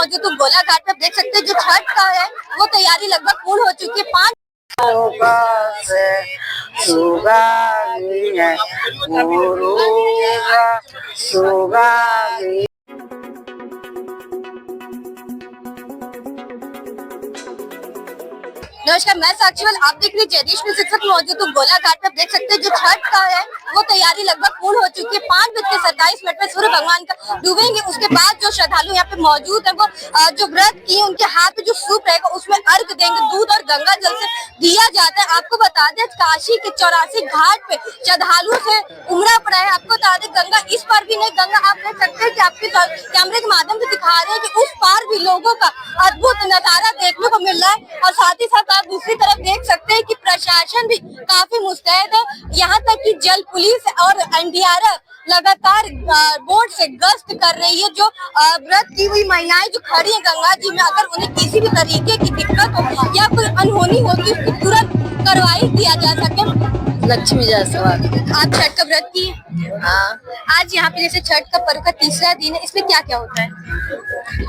मौजूद हूँ गोला घाट पे। देख सकते हैं जो छठ का है वो तैयारी लगभग पूर्ण हो चुकी है। 5 नमस्कार, मैं साक्षी। आप देख रहे हैं जयदेश में शिक्षक मौजूद हूँ गोला घाट पे। देख सकते हैं जो छठ का है वो तैयारी लगभग पूर्ण हो चुकी है। 5:27 में सूर्य भगवान का डूबेंगे। उसके बाद जो श्रद्धालु यहाँ पे मौजूद है वो जो व्रत किए उनके हाथ में जो सूप रहेगा उसमें अर्घ देंगे। दूध और गंगा जल से दिया जाता है। आपको बता दें काशी के 84 घाट पे श्रद्धालुओं से उमड़ा पड़ा है। आपको बता दें गंगा इस पार भी नहीं, गंगा आप देख सकते हैं कि आपके कैमरे के माध्यम से दिखा रहे हैं कि उस पार भी लोगों का अद्भुत नजारा देखने को मिल रहा है। और साथ ही साथ आप दूसरी तरफ देख सकते हैं कि प्रशासन भी काफी मुस्तैद है। यहाँ तक कि जल पुलिस और एनडीआरएफ लगातार बोट से गश्त कर रही है। जो व्रत की हुई महिलाएं जो खड़ी है गंगा जी में, अगर उन्हें किसी भी तरीके की दिक्कत हो या कोई अनहोनी होती है उसकी तुरंत कार्रवाई किया जा सके। लक्ष्मी जायसवाल। आप छठ का व्रत की? हाँ। आज यहाँ पे जैसे छठ का पर्व का तीसरा दिन है, इसमें क्या क्या होता है?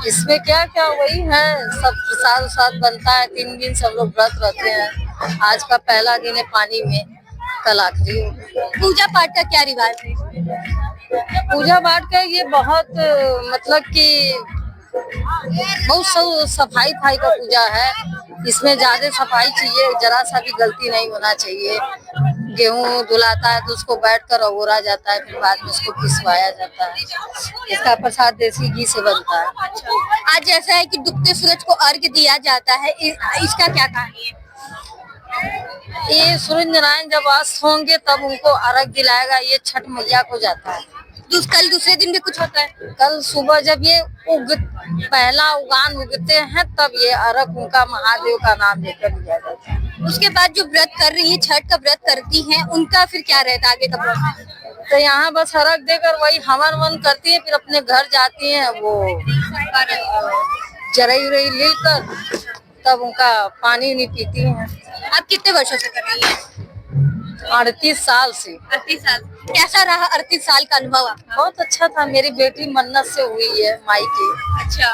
इसमें क्या क्या वही है, सब प्रसाद उसाद बनता है। 3 दिन सब लोग व्रत रहते हैं। आज का पहला दिन है पानी में, कल आखिरी होगा। पूजा पाठ का क्या रिवाज है? पूजा पाठ का ये बहुत मतलब कि बहुत सफाई का पूजा है। इसमें ज्यादा सफाई चाहिए, जरा सा भी गलती नहीं होना चाहिए। गेहूं धुलाता है तो उसको बैठकर अगोरा जाता है, फिर बाद में उसको पिसवाया जाता है। इसका प्रसाद देसी घी से बनता है। आज ऐसा है कि डूबते सूरज को अर्घ दिया जाता है, इसका क्या कहानी है? ये सूरज नारायण जब अस्त होंगे तब उनको अर्घ दिलाएगा। ये छठ मैया को जाता है। कल दूसरे दिन भी कुछ होता है? कल सुबह जब ये पहला उगान उगते हैं तब ये अर्घ उनका महादेव का नाम लेकर दिया जाता है। उसके बाद जो व्रत कर रही है, छठ का व्रत करती हैं, उनका फिर क्या रहता है आगे का प्रोसेस? तो यहाँ बस अर्घ देकर वही हवन वन करती है, फिर अपने घर जाती हैं। वो जरई उरई लेकर तब उनका पानी नहीं पीती हैं। आप कितने वर्षों से कर रही हैं? 38 साल से। 38 साल। कैसा रहा 38 साल का अनुभव आपका? बहुत अच्छा था। मेरी बेटी मन्नत से हुई है माई की। अच्छा।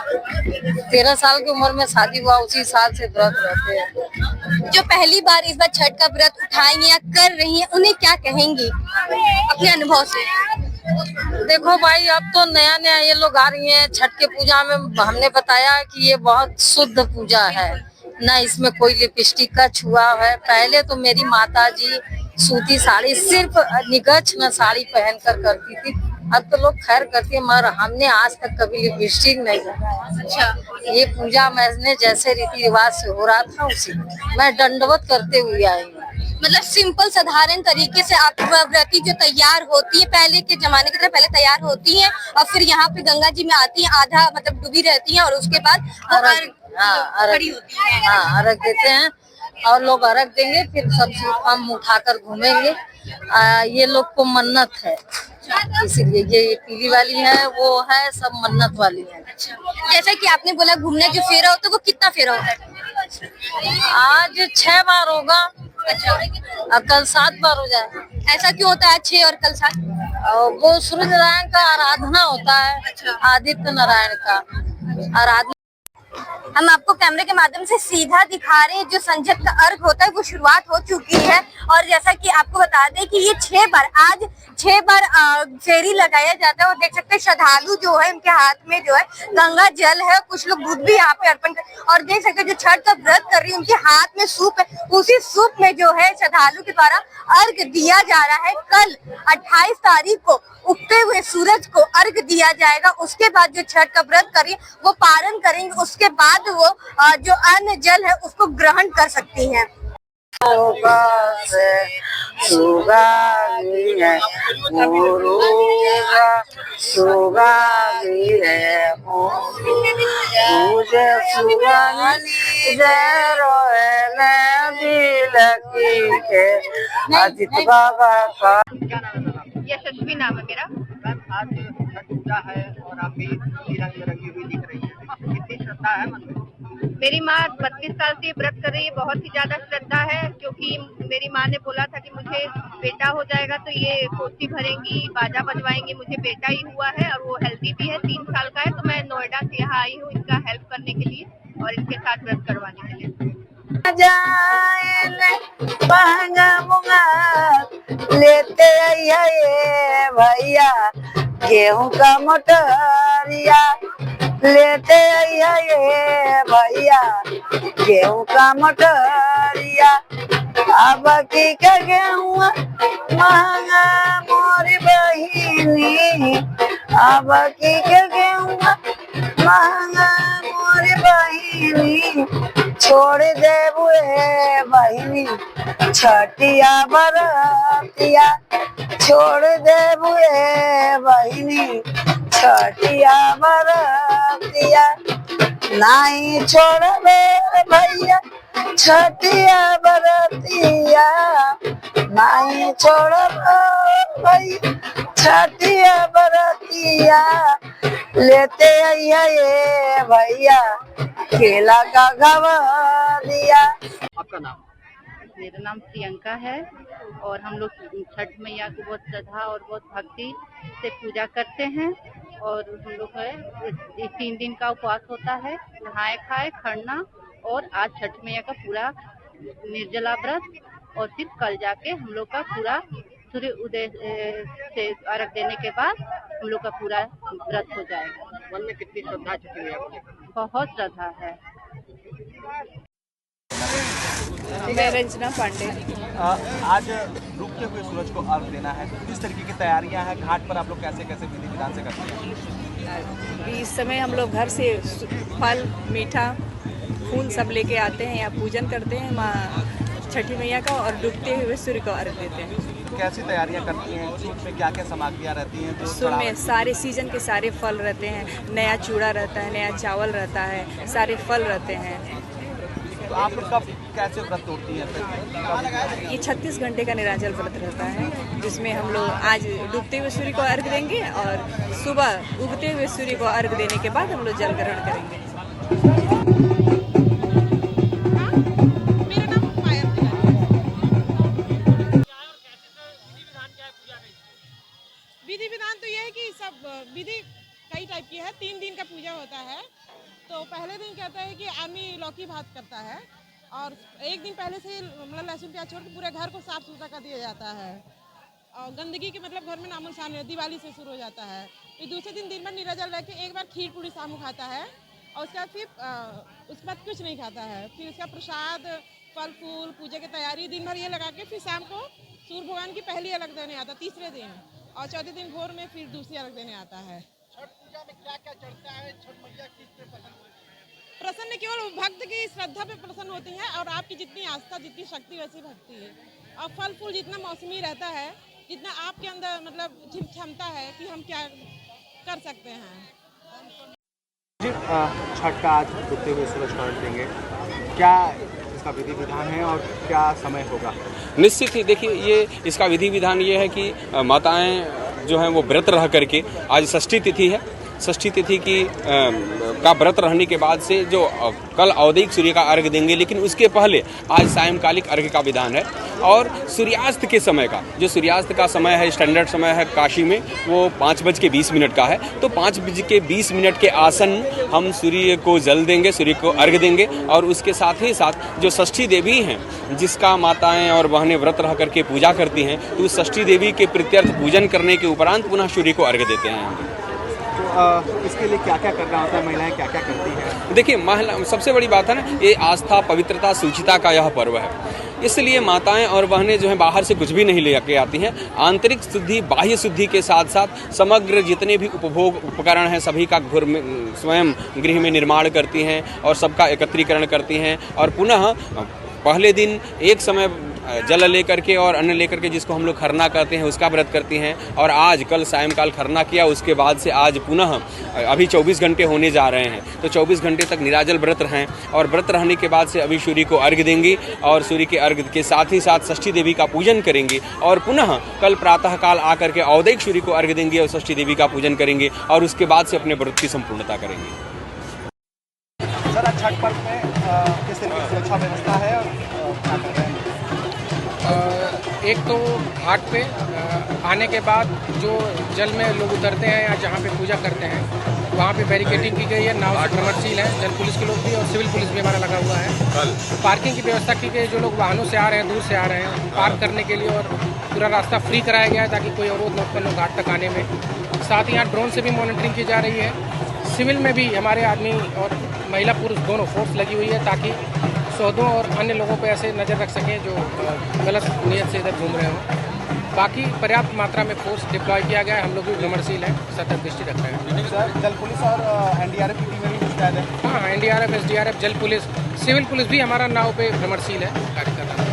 13 साल की उम्र में शादी हुआ, उसी साल से व्रत रहते हैं। जो पहली बार इस बार छठ का व्रत उठाएंगे या कर रही हैं, उन्हें क्या कहेंगी अपने अनुभव से? देखो भाई, अब तो नया नया ये लोग आ रही हैं छठ के पूजा में। हमने बताया कि ये बहुत शुद्ध पूजा है, ना इसमें कोई लिपस्टिक का छुआ है। पहले तो मेरी माता जी सूती साड़ी सिर्फ निगच्छ न साड़ी पहनकर करती थी। अब तो लोग खैर करती है, मगर हमने आज तक कभी लिपस्टिक नहीं लगाया। अच्छा। ये पूजा मैंने जैसे रीति रिवाज से हो रहा था उसी मैं दंडवत करते हुए आई हूँ। मतलब सिंपल साधारण तरीके से आप व्रती जो तैयार होती है पहले के जमाने की तरह पहले तैयार होती हैं और फिर यहाँ पे गंगा जी में आती हैं, आधा मतलब डूबी रहती हैं और उसके बाद खड़ी होती हैं। हाँ, अर्घ देते हैं और लोग अर्घ देंगे, फिर सब हम उठाकर घूमेंगे। ये लोग को मन्नत है, इसीलिए ये पीली वाली है, वो है सब मन्नत वाली है। जैसा कि आपने बोला घूमने जो फेरा होता है वो कितना फेरा होता है? आज 6 बार होगा। अच्छा। और कल 7 बार हो जाए। ऐसा क्यों होता है 6 और कल 7? वो सूर्य नारायण का आराधना होता है। अच्छा। आदित्य नारायण का आराधना। हम आपको कैमरे के माध्यम से सीधा दिखा रहे हैं जो संजत का अर्घ होता है वो शुरुआत हो चुकी है। और जैसा कि आपको बता दें कि ये 6 बार आज 6 बार फेरी लगाया जाता है। और देख सकते हैं श्रद्धालु जो है उनके हाथ में जो है गंगा जल है, कुछ लोग दूध भी यहाँ पे अर्पण कर। और देख सकते हैं जो छठ का व्रत कर रही है उनके हाथ में सूप है, उसी सूप में जो है श्रद्धालु के द्वारा अर्घ दिया जा रहा है। कल 28 तारीख को उगते हुए सूरज को अर्घ दिया जाएगा। उसके बाद जो छठ का व्रत करें वो पारण करेंगे, उसके बाद वो जो अन्न जल है उसको ग्रहण कर सकती हैं। अजित बाबा का यशस्वी नाम है मेरा। आज छठ पूजा है और आप भी रंग बिरंगी हुई दिख रही है, कितनी श्रद्धा है मन में? मेरी माँ 32 साल से व्रत कर रही है। बहुत ही ज्यादा श्रद्धा है, क्योंकि मेरी माँ ने बोला था कि मुझे बेटा हो जाएगा तो ये कोसी भरेंगी, बाजा बजवाएंगी। मुझे बेटा ही हुआ है और वो हेल्दी भी है, 3 साल का है। तो मैं नोएडा से यहाँ आई हूँ इनका हेल्प करने के लिए और इनके साथ व्रत करवाने के लिए। महंगा मुंगा लेते ये भैया, गेहूं का मोटरिया लेते ये भैया, गेहूं का मोटरिया। अब की का गेहूं महंगा मोरी बहिनी, अब की का गेहूं महंगा मोरी बहिनी। छोड़ देबू बहिनी छठिया बरतिया, छोड़ देबू बहिनी छठिया बरतिया। नहीं छोड़बे भैया छठिया बरतिया, नहीं छोड़बे भैया छठिया बरतिया। लेते ये भैया केला का गवरिया। आपका नाम? मेरा नाम प्रियंका है और हम लोग छठ मैया को बहुत श्रद्धा और बहुत भक्ति से पूजा करते हैं। और हम लोग है 3 दिन का उपवास होता है, नहाए खाए खरना, और आज छठ मैया का पूरा निर्जला व्रत। और फिर कल जाके हम लोग का पूरा सूर्य उदय से अर्घ देने के बाद हम लोग का पूरा व्रत हो जाएगा। मन में कितनी श्रद्धा है छठी मैया को लेकर? बहुत श्रद्धा है। मैं रंजना पांडे। आज डूबते हुए सूरज को अर्घ देना है, तो किस तरीके की तैयारियां हैं? घाट पर आप लोग कैसे कैसे विधि विधान से करते हैं? इस समय हम लोग घर से फल मीठा फूल सब लेके आते हैं, यहाँ पूजन करते हैं माँ छठी मैया का और डूबते हुए सूर्य को अर्घ देते हैं। कैसी तैयारियां करती हैं? सूप में क्या क्या सामग्रियां रहती हैं? जो सूप में सारे सीजन के सारे फल रहते हैं, नया चूड़ा रहता है, नया चावल रहता है, सारे फल रहते हैं। तो आप लोग कब कैसे व्रत तोड़ती हैं फिर? ये 36 घंटे का निराजल व्रत रहता है, जिसमें हम लोग आज डूबते हुए सूर्य को अर्घ देंगे और सुबह उगते हुए सूर्य को अर्घ देने के बाद हम लोग जल ग्रहण करेंगे। विधि विधान तो ये है कि सब विधि कई टाइप की है। 3 दिन का पूजा होता है। तो पहले दिन कहता है कि आदमी लौकी भात करता है और एक दिन पहले से मतलब लहसुन प्याज छोड़ के पूरे घर को साफ सुथरा कर दिया जाता है और गंदगी के मतलब घर में नामो निशान दिवाली से शुरू हो जाता है। फिर दूसरे दिन भर निराजल रह के एक बार खीर पूरी शाम खाता है और उसके बाद फिर उसके बाद कुछ नहीं खाता है। फिर उसका प्रसाद फल फूल पूजा की तैयारी दिन भर ये लगा के फिर शाम को सूर्य भगवान की पहली अलग देने आता तीसरे दिन, और चौथे दिन भोर में फिर दूसरी अलग देने आता है। छठ पूजा में क्या क्या चढ़ता है? छठ मैया किस पे प्रसन्न केवल भक्त की श्रद्धा पे प्रसन्न होती है और आपकी जितनी आस्था जितनी शक्ति वैसी भक्ति है। और फल फूल जितना मौसमी रहता है, जितना आपके अंदर मतलब क्षमता है कि हम क्या कर सकते हैं। छठ का आज डूबते हुए सूरज को अर्घ देंगे, क्या इसका विधि विधान है और क्या समय होगा? निश्चित ही देखिए, ये इसका विधि विधान ये है कि माताएं जो हैं वो व्रत रह करके, आज षष्ठी तिथि है, षष्ठी तिथि की का व्रत रहने के बाद से जो कल औदयिक सूर्य का अर्घ देंगे, लेकिन उसके पहले आज सायंकालिक अर्घ का विधान है। और सूर्यास्त के समय का, जो सूर्यास्त का समय है, स्टैंडर्ड समय है काशी में, वो 5:20 का है। तो 5:20 के आसन हम सूर्य को जल देंगे, सूर्य को अर्घ देंगे। और उसके साथ ही साथ जो षष्ठी देवी हैं, जिसका माताएं और बहनें व्रत रह करके पूजा करती हैं, तो उस षष्ठी देवी के प्रीत्यर्थ पूजन करने के उपरांत पुनः सूर्य को अर्घ देते हैं। इसके लिए क्या क्या करना होता है? महिलाएं क्या क्या करती हैं? देखिए, महिला सबसे बड़ी बात है ना, ये आस्था पवित्रता शुचिता का यह पर्व है। इसलिए माताएं और बहनें जो हैं बाहर से कुछ भी नहीं लेके आती हैं। आंतरिक शुद्धि बाह्य शुद्धि के साथ साथ समग्र जितने भी उपभोग उपकरण हैं सभी का स्वयं गृह में निर्माण करती हैं और सबका एकत्रीकरण करती हैं। और पुनः पहले दिन एक समय जल लेकर के और अन्न लेकर के, जिसको हम लोग खरना कहते हैं, उसका व्रत करती हैं। और आज कल सायंकाल खरना किया, उसके बाद से आज पुनः अभी 24 घंटे होने जा रहे हैं, तो 24 घंटे तक निराजल व्रत रहें। और व्रत रहने के बाद से अभी सूर्य को अर्घ देंगी और सूर्य के अर्घ के साथ ही साथ षष्ठी देवी का पूजन करेंगी। और पुनः कल प्रातःकाल आकर के औदयिक सूर्य को अर्घ देंगे और षष्ठी देवी का पूजन करेंगे और उसके बाद से अपने व्रत की संपूर्णता करेंगे। सर आज छठ पर्व में किस तरीके की सुरक्षा व्यवस्था है और क्या कर रहे हैं? एक तो घाट पे आने के बाद जो जल में लोग उतरते हैं या जहाँ पे पूजा करते हैं वहाँ पे बैरिकेडिंग की गई है, नाव से भ्रमणशील है, जल पुलिस के लोग भी और सिविल पुलिस भी हमारा लगा हुआ है। पार्किंग की व्यवस्था की गई, जो लोग वाहनों से आ रहे हैं, दूर से आ रहे हैं, पार्क करने के लिए और पूरा रास्ता फ्री कराया गया है ताकि कोई अवरोध न उत्पन्न हो घाट तक आने में। साथ ही यहाँ ड्रोन से भी मॉनिटरिंग की जा रही है। सिविल में भी हमारे आदमी और महिला पुरुष दोनों फोर्स लगी हुई है ताकि सौदों और अन्य लोगों पर ऐसे नज़र रख सकें जो गलत नीयत से इधर घूम रहे हों। बाकी पर्याप्त मात्रा में फोर्स डिप्लॉय किया गया है, हम लोग भी भ्रमणशील हैं, सतर्क दृष्टि रख रहे हैं। सर जल पुलिस और एनडीआरएफ की टीमें भी मुस्तैद है? हाँ, एनडीआरएफ, एसडीआरएफ, जल पुलिस, सिविल पुलिस भी हमारा नाव पे भ्रमणशील है, कार्य कर रहा है।